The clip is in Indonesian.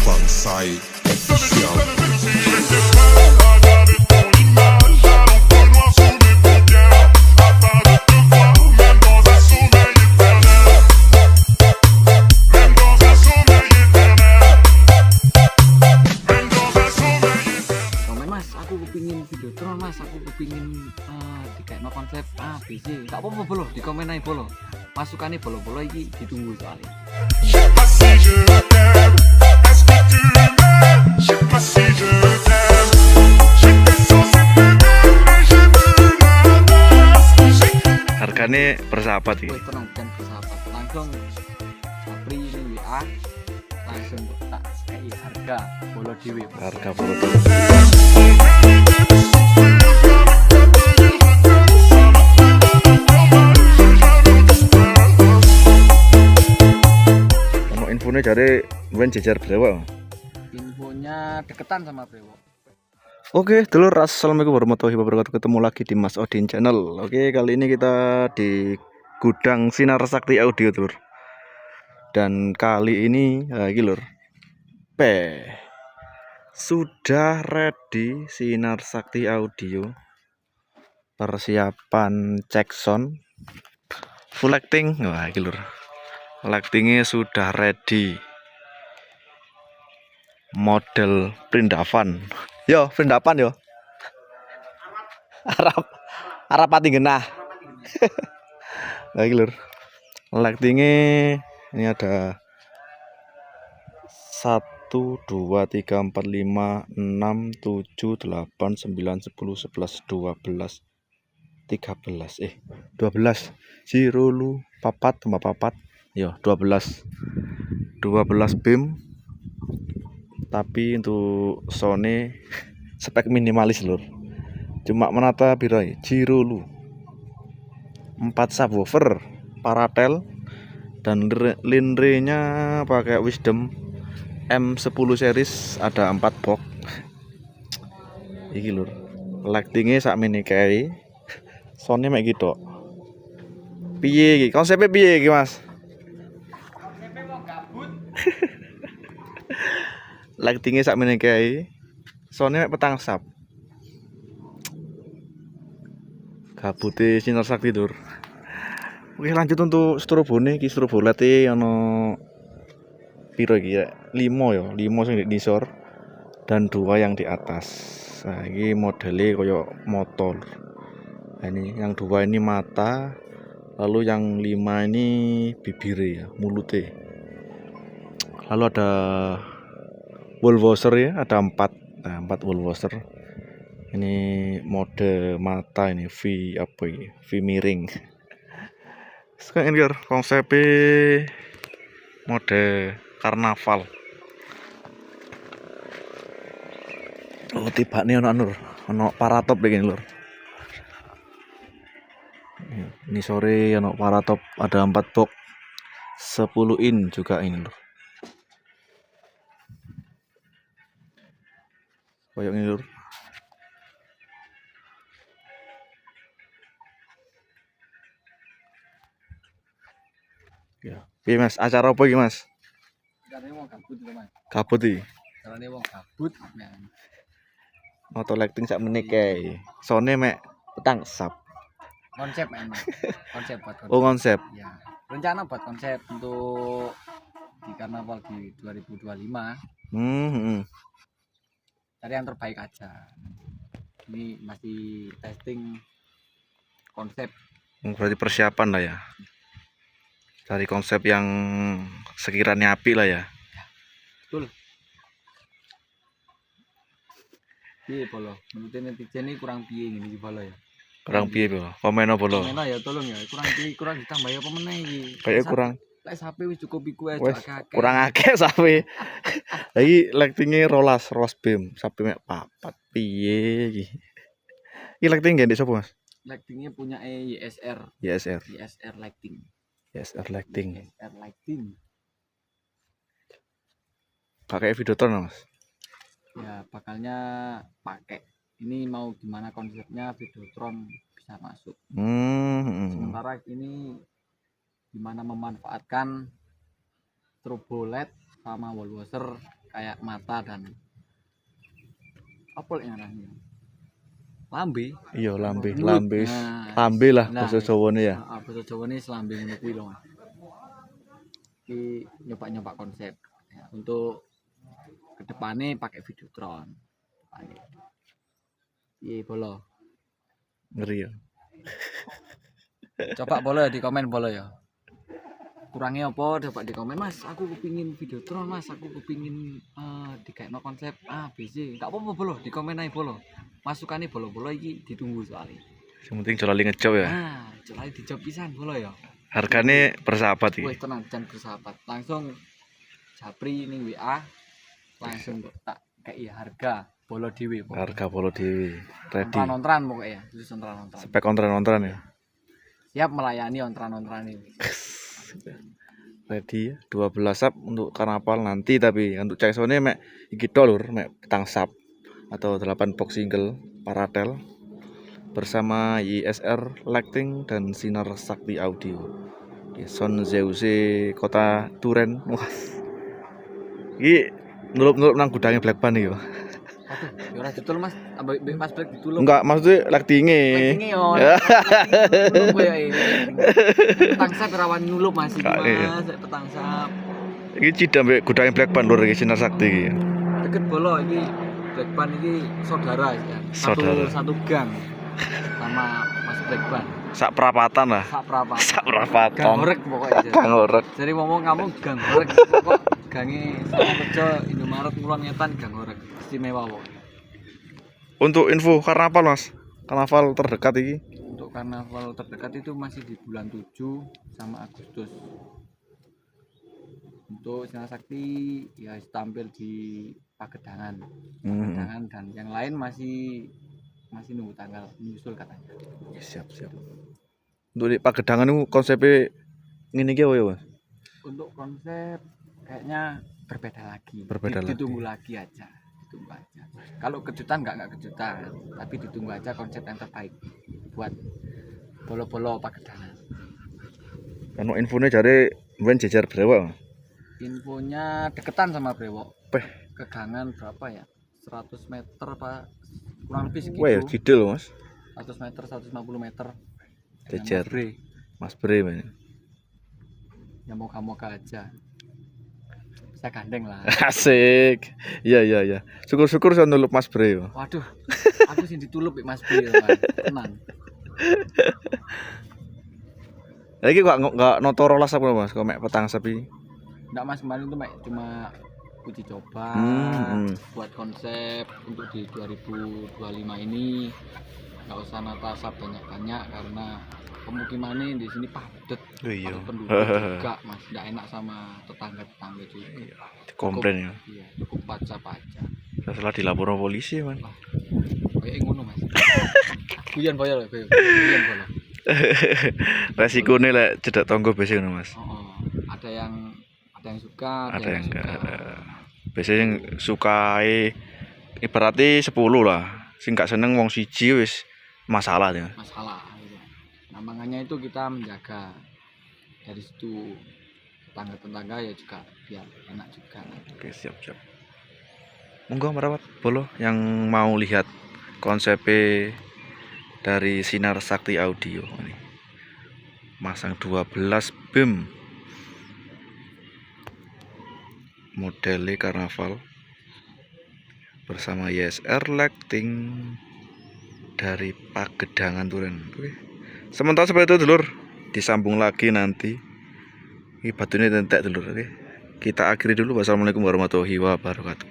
Bangsai official. Videotron mas, aku kepingin dikaitno konsep A, B, C. Gak apa-apa bolo, di komen aja bolo. Masukannya bolo-bolo iki ditunggu soalnya. Harganya bersahabat ya? Wih tenang, bukan bersahabat. Langsung Japri ini WA, langsung tak kayak harga bolo dewe. Harga bolo dewe. Infonya dari wen jejer Brewok. Infonya deketan sama Brewok. Oke, dulur, assalamualaikum warahmatullahi wabarakatuh. Ketemu lagi di Mas Odin Channel. Oke, kali ini kita di gudang Sinar Sakti Audio, dulur. Dan kali ini, lur, sudah ready Sinar Sakti Audio. Persiapan cek sound, full acting, wah, lur. Lightingnya sudah ready, model prindavan yo, prindavan yo, Arab pati genah. Lagi lur, lightingnya ini ada 1 2 3 4 5 6 7 8 9 10 11 12 13 12 zero lu papat tambah papat yo 12 beam, tapi untuk Sony spek minimalis lur, cuma menata birai zero lu 4 subwoofer paratel dan linrenya pakai Wisdom M10 series, ada 4 box iki lur. Lightingnya sak mini kayak Sony mek gitu. Piye iki konsepnya, piye iki mas? Lightingnya sak mini kayak Sony mek petang sap. Gabute Sinar Sakti dur. Oke, lanjut untuk strobone iki. Strobo LED ono piro iki ya? 5 ya, 5 sing di nisor dan 2 yang di atas. Nah, ini modelnya koyo motor. Nah, ini yang 2 ini mata, lalu yang 5 ini bibirnya ya, mulutnya. Lalu ada Woolworths ya, ada 4. Nah, 4 Woolworths. Ini mode mata, ini V apa ini? V miring. Sekarang ini konsepnya mode karnaval. Oh, tiba nih ono paratop begini lur. Ini sore ono paratop, ada 4 box 10 in juga ini lur. Kayak ini lur. Ya, piye mas, acara apa iki mas? Carane wong gabut lho mas. Gabut iki. Carane wong gabut. Moto lighting sak menit kae. Sone mek petang sap. Konsep emang. Konsep buat konsep. Oh, konsep. Ya. Rencana buat konsep untuk di karnaval di 2025. Cari yang terbaik aja. Ini masih testing konsep. Berarti persiapan lah ya. Cari konsep yang sekiranya api lah ya. Betul. Piye bolo? Menurut netizen ini kurang piye ngene iki bolo ya. Kurang piye bolo? Komen apa bolo? Komen ya tolong ya. Kurang piye, kurang ditambah apa meneh iki. Kayak kurang. Lek HP wis cukup iku ae akeh. Kurang akeh sapi. Lagi lightingnya rolas beam, sapi mek papat. Piye iki? Iki lighting gede sapa mas? Lightingnya punya YSR. YSR lighting. YSR lighting. YSR lighting. Pakai Videotron mas? Ya bakalnya pakai. Ini mau gimana konsepnya Videotron bisa masuk. Sementara ini gimana memanfaatkan strobo LED sama wall washer kayak mata dan apa yang namanya lambe. Iya, lambe, Mulut. lambe. Nah, Lambe lah nah, basa Jawane ya. bahasa Jawane selambe ngono kuwi lho Mas. Iki nyoba-nyoba konsep ya, untuk kedepannya pakai Videotron. Iya bolo. Ngeri ya. Coba bolo di komen bolo ya. Kurangnya apa dapat di komen Mas, aku kepingin Videotron Mas, aku kepingin dikaitno konsep A B C. Enggak apa-apa bolo, di komen aja bolo. Masukane bolo-bolo iki ditunggu soalnya. Yang penting jolali ngejob ya. Nah, jolali dijob pisan bolo ya. Hargane bersahabat iki. Wes tenang jan bersahabat. Langsung japri ning WA. Langsung tak kei harga bolo dhewe pokoknya. Harga bolo dhewe. Ready. Ontran pokoknya, terus ontran. Spek ontran-ontran ya. Siap melayani ontran ini. Ready 12 sub untuk karnaval nanti, tapi untuk Cexone mek iki tok lur, mek petang sub atau 8 box single Paratel bersama ISR Lighting dan Sinar Sakti Audio. Di Son Zeuse Kota Duren. Wah. Iki nulup-nulup nang gudangnya Blackband iki. Aduh, ya ora betul Mas, ambek Mas Black ditulung. Enggak, maksudnya lighting-e. Lighting-e yo. Nulup koyo iki. Petang sap rawan nulup Mas iki Mas, petang sap. Iki cida mbek gudangnya Blackband lur iki Sinar Sakti iki. Deket bolo iki Blackband iki saudara ya. Satu gang sama Mas Blackband. Sak perapatan lah. Sak perapatan. Sak perapatan. Gang horeg pokoknya. Gang horeg. Jadi ngomong kamu gang horeg kok gange sama kerja Indomaret Ngulon Ngetan gang horeg istimewa pokoknya. Untuk info karnaval Mas, karnaval terdekat ini. Untuk karnaval terdekat itu masih di bulan 7 sama Agustus. Untuk Sinar Sakti ya tampil di Pagedangan. Pagedangan dan yang lain masih nunggu tanggal menyusul katanya. Siap. Untuk di Pagedangan itu konsepnya ngene iki apa ya, Mas? Untuk konsep kayaknya berbeda lagi. Ditunggu lagi aja. Ditunggu aja. Kalau kejutan enggak kejutan, tapi ditunggu aja konsep yang terbaik buat bolo-bolo Pagedangan. Kan infonya jare mben jejer brewok. Infonya deketan sama Brewok. Kegangan berapa ya? 100 meter Pak. Kurang lebih segitu. Wah, ya kidul, Mas. 100 meter, 150 meter. Jejer. Mas Bre, Mas. Ya moga-moga aja. Bisa gandeng lah. Asik. Iya. Syukur-syukur saya nulup Mas Bre. Waduh. Aku sih ditulup Mas Bre, tenang. Lagi enggak noto rolas apa Mas, kok mek petang sapi. Enggak Mas, kemarin tuh cuma uji coba buat konsep untuk di 2025 ini. Enggak usah nata sap banyak-banyak karena pemukimannya di sini padat. Iya. Penduduk juga Mas, enggak enak sama tetangga-tetangga juga. Komplain ya. Iya, cukup pajak aja. Setelah dilapor polisi, Man. Kayak ngono Mas. Guyon boyo lho, guyon boyo. Resikonya lek cedak tonggo biasa ngono, Mas. Ada yang suka, ada yang enggak. Biasanya yang sukai ibaratnya 10 lah. Sing gak seneng wong siji wis masalah ya. Masalah. Nah, makanya itu kita menjaga dari situ tetangga-tetangga ya juga biar enak juga. Oke, siap. Monggo merawat bolo yang mau lihat konsep dari Sinar Sakti Audio ini. Masang 12 BEM. Modele karnaval bersama ISR Lighting dari Pagedangan Duren. Oke. Sementara seperti itu dulur, disambung lagi nanti. Ini batunya tentek dulur. Oke. Kita akhiri dulu. Wassalamualaikum warahmatullahi wabarakatuh.